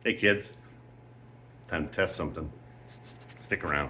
Hey kids, time to test something. Stick around.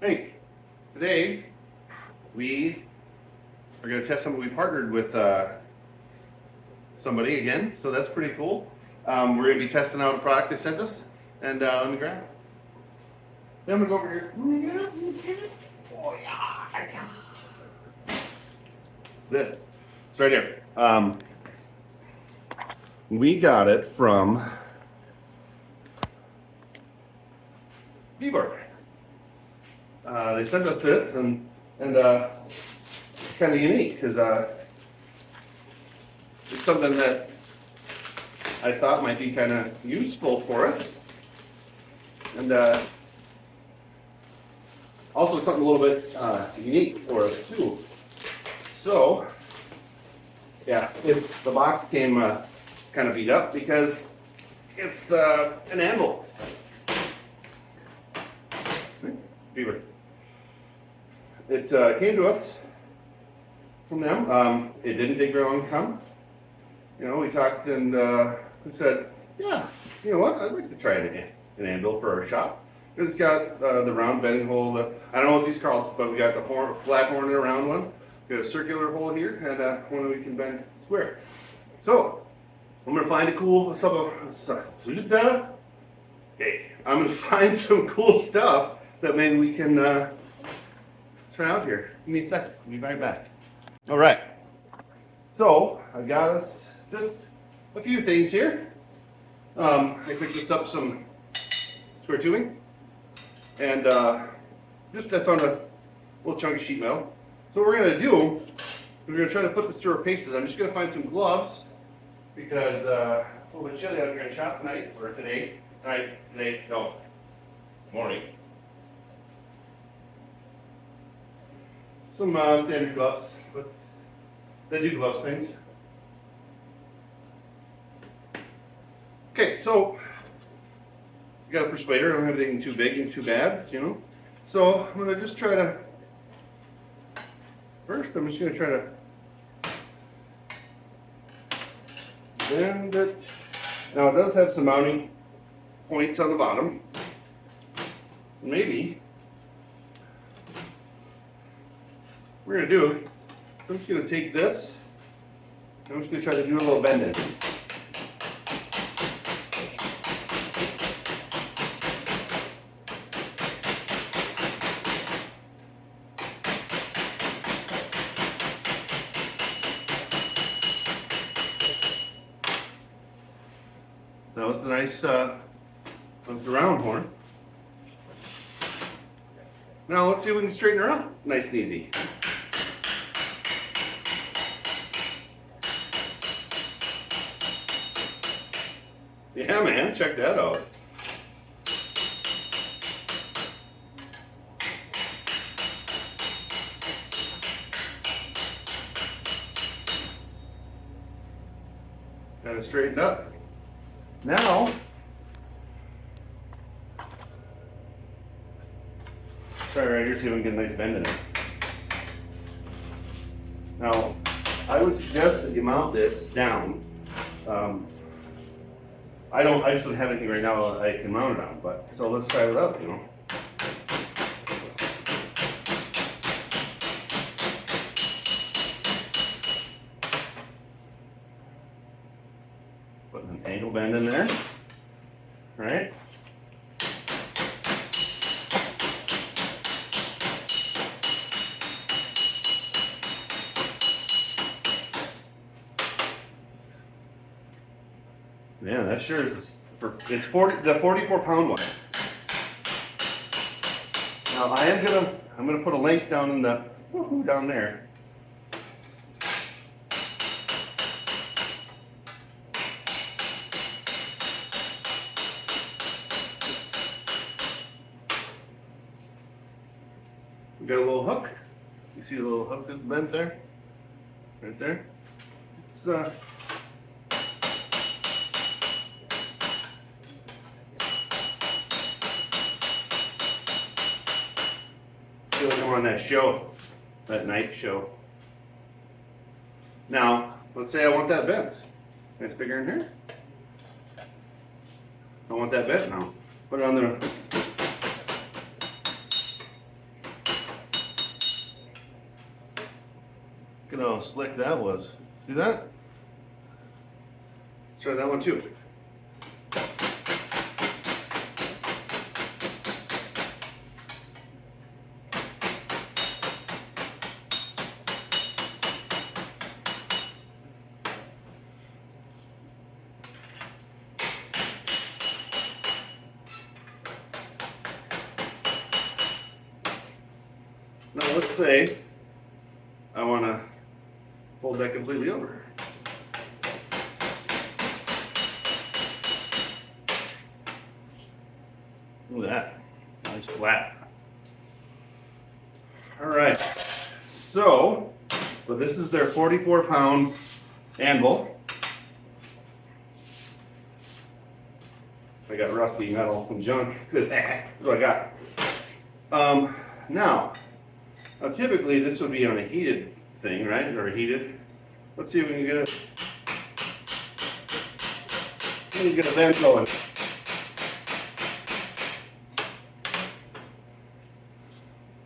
Hey, today we are going to test something. We partnered with somebody again, so that's pretty cool. We're going to be testing out a product they sent us, and let me grab it. Then I'm going to go over here. Oh, yeah. It's this. It's right here. We got it from Beaver. They sent us this, and it's kind of unique because it's something that I thought might be kind of useful for us, and also something a little bit unique for us too. So, yeah, the box came kind of beat up because it's an Anvil. Beaver. It came to us from them. It didn't take very long to come. You know, we talked and we said, yeah, you know what, I'd like to try an Anvil for our shop. It's got the round bending hole. I don't know what these are called, but we got the flat horn and a round one. We got a circular hole here and one that we can bend square. So, I'm going to find a cool, I'm going to find some cool stuff that maybe we can try out here. Give me a second. I'll be right back. All right. So I got us just a few things here. I picked this up some square tubing, and I found a little chunk of sheet metal. So what we're going to do is we're going to try to put this through our paces. I'm just going to find some gloves because a little bit chilly out here in the shop tonight, or today. No, this morning. Some standard gloves, but they do gloves things. Okay, so we got a persuader. I don't have anything too big and too bad, you know. So I'm gonna just try to. First, I'm just gonna try to bend it. Now it does have some mounting points on the bottom. Maybe. We're going to do, I'm just going to take this, and I'm just going to try to do a little bend in. That was the nice, that was the round horn. Now let's see if we can straighten her out nice and easy. Yeah, man, check that out. Got it straightened up. Now, try right here, see if we can get a nice bend in it. Now, I would suggest that you mount this down. I just don't have anything right now I can mount it on, but so let's try it without, you know. Putting an angle bend in there, right? Yeah, that sure is It's 40, the 44-pound one. Now I'm gonna put a link down in the down there. We got a little hook. You see the little hook that's bent there? Right there. It's see like I'm on that show, that knife show. Now, let's say I want that bent. Can I stick her in here? I want that bent now. Put it on the. Look at how slick that was. See that? Let's try that one too. Now let's say I want to fold that completely over. Look at that, nice flat. All right, so, but this is their 44-pound anvil. I got rusty metal and junk. That's what I got. Now, typically this would be on a heated thing, right? Or heated. Let's see if we can get it. Let me get a vent going.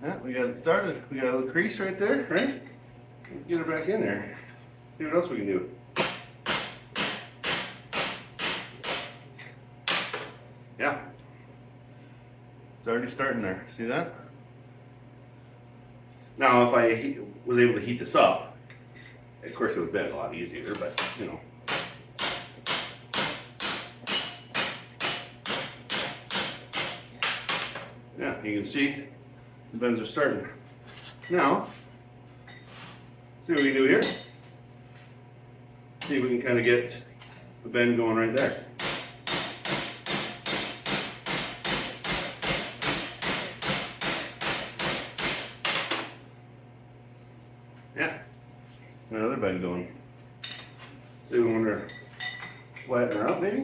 Yeah, we got it started. We got a little crease right there, right? Let's get it back in there. See what else we can do. Yeah. It's already starting there. See that? Now, if I was able to heat this up, of course it would bend a lot easier, but you know. Yeah, you can see the bends are starting. Now, see what we can do here? See if we can kind of get the bend going right there. Yeah, another bend going. See, we want to flatten her out maybe?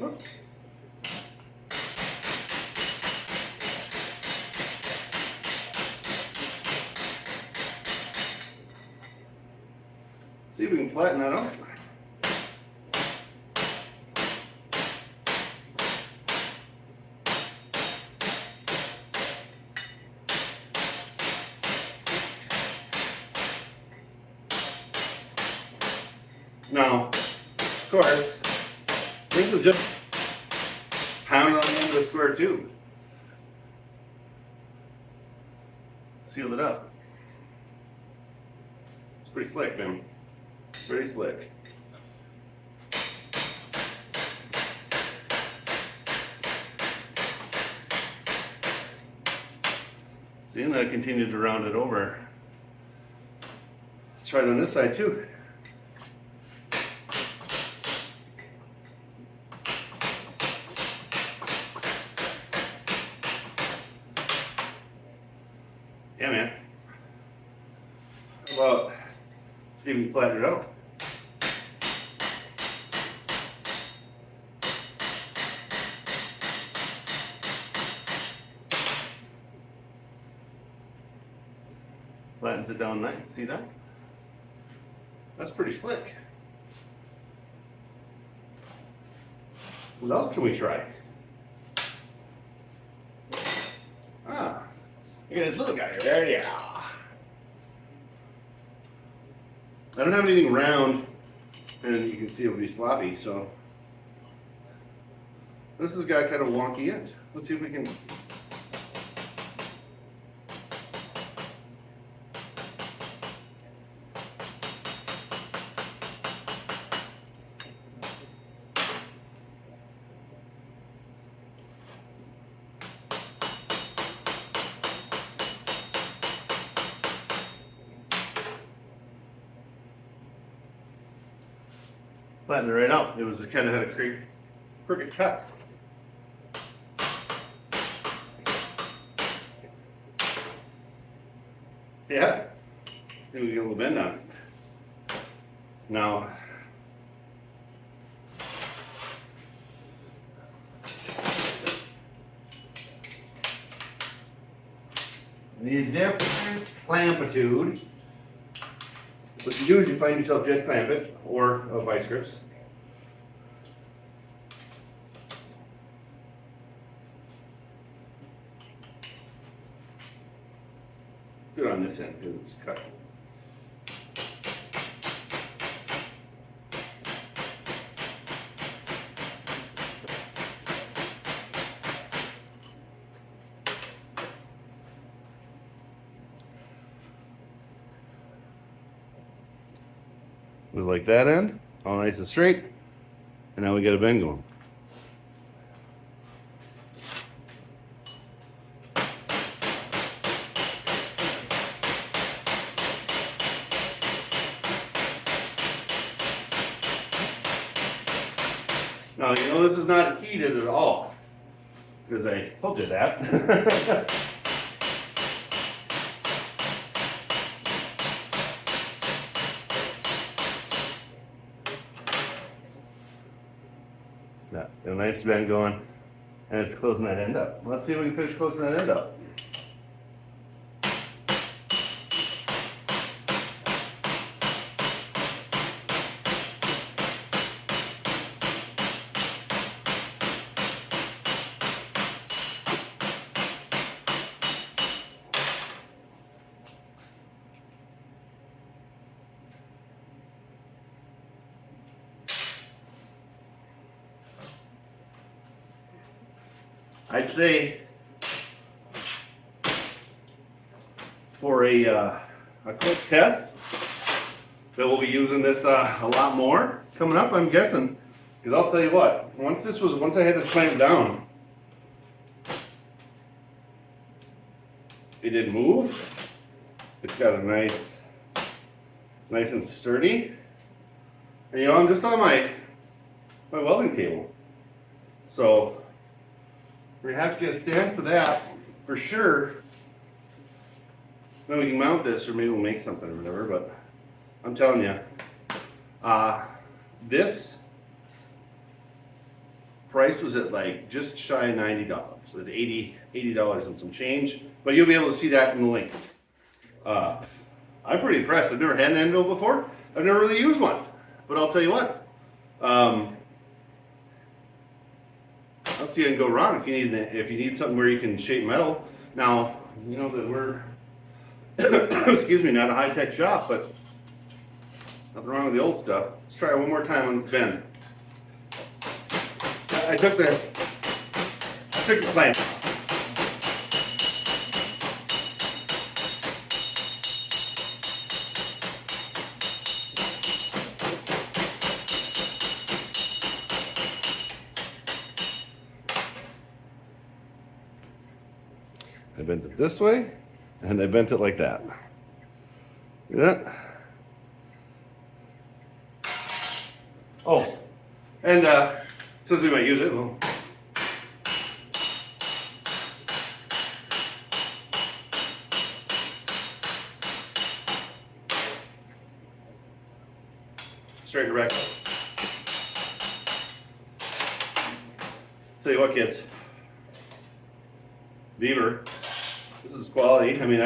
Whoops. See if we can flatten that out. Now, of course, this is just pounded on the end of a square tube. Sealed it up. It's pretty slick, man. Pretty slick. See, and I continued to round it over. Let's try it on this side too. Yeah, man. How about see if we can flatten it out? Flattens it down nice. See that? That's pretty slick. What else can we try? Ah, look at this little guy here. There you go. I don't have anything round, and you can see it'll be sloppy, so this has got kind of a wonky end. Let's see if we can. flattened it right out. It was kind of had a crooked cut. Yeah, I think we get a little bend on it. Now, you need a different clampitude. What you do is you find yourself jet clamp it or vice grips. Do it on this end because it's cut. It was like that end, all nice and straight, and now we got a bend going. Now, you know this is not heated at all, because I told you that. Yeah, a nice bend going, and it's closing that end up. Let's see if we can finish closing that end up. I'd say for a quick test that we'll be using this a lot more coming up, I'm guessing, because I'll tell you what, once I had the clamp down, it didn't move. It's got a nice and sturdy, and you know, I'm just on my welding table, so we're gonna have to get a stand for that for sure. Then we can mount this, or maybe we'll make something or whatever. But I'm telling you, this price was at like just shy of $90. It was $80 and some change. But you'll be able to see that in the link. I'm pretty impressed. I've never had an Anvil before. I've never really used one. But I'll tell you what. I don't see it can go wrong if you need something where you can shape metal. Now, you know that we're excuse me, not a high-tech shop, but nothing wrong with the old stuff. Let's try it one more time on this bend. I took the clamp. I bent it this way, and I bent it like that. Yeah. Oh, and since we might use it, we'll straight direct. Tell you what, kids. Beaver. This is quality. I mean,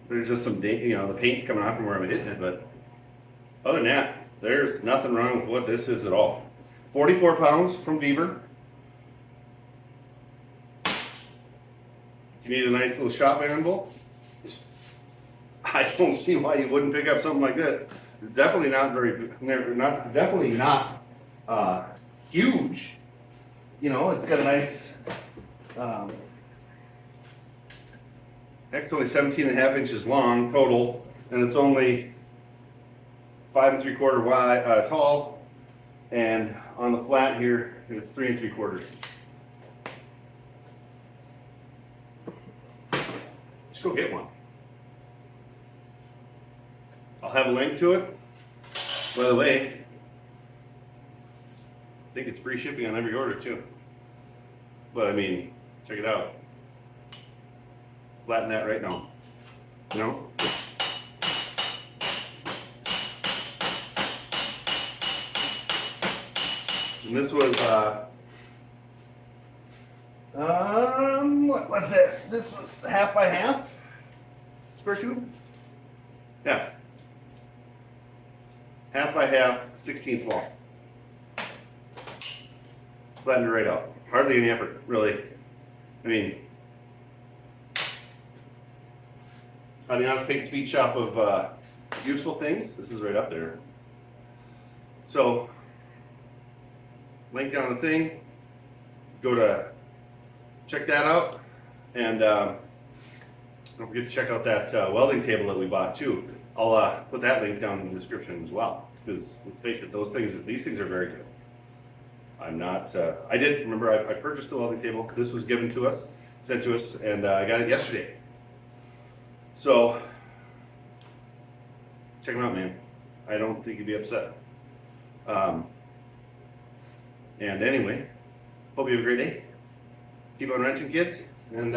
there's just some, the paint's coming off from where I'm hitting it, but other than that, there's nothing wrong with what this is at all. 44 pounds from Beaver. You need a nice little shop anvil. I don't see why you wouldn't pick up something like this. It's definitely not huge. You know, it's got a nice, it's only 17.5 inches long total, and it's only 5 3/4 wide, tall, and on the flat here, it's 3 3/4. Just go get one. I'll have a link to it. By the way, think it's free shipping on every order too. But I mean, check it out. Flatten that right now. You know? And this was, what was this? This was half by half square tube? Yeah. Half by half, 16th wall. Flattened it right out. Hardly any effort, really. I mean, on the Honest Paint Speed Shop of useful things, this is right up there. So, link down the thing, go to check that out, and don't forget to check out that welding table that we bought too. I'll put that link down in the description as well, because let's face it, these things are very good. I'm not, I did, remember I purchased the welding table. This was given to us, sent to us, and I got it yesterday. So, check them out, man. I don't think you'd be upset. And anyway, hope you have a great day. Keep on wrenching, kids, and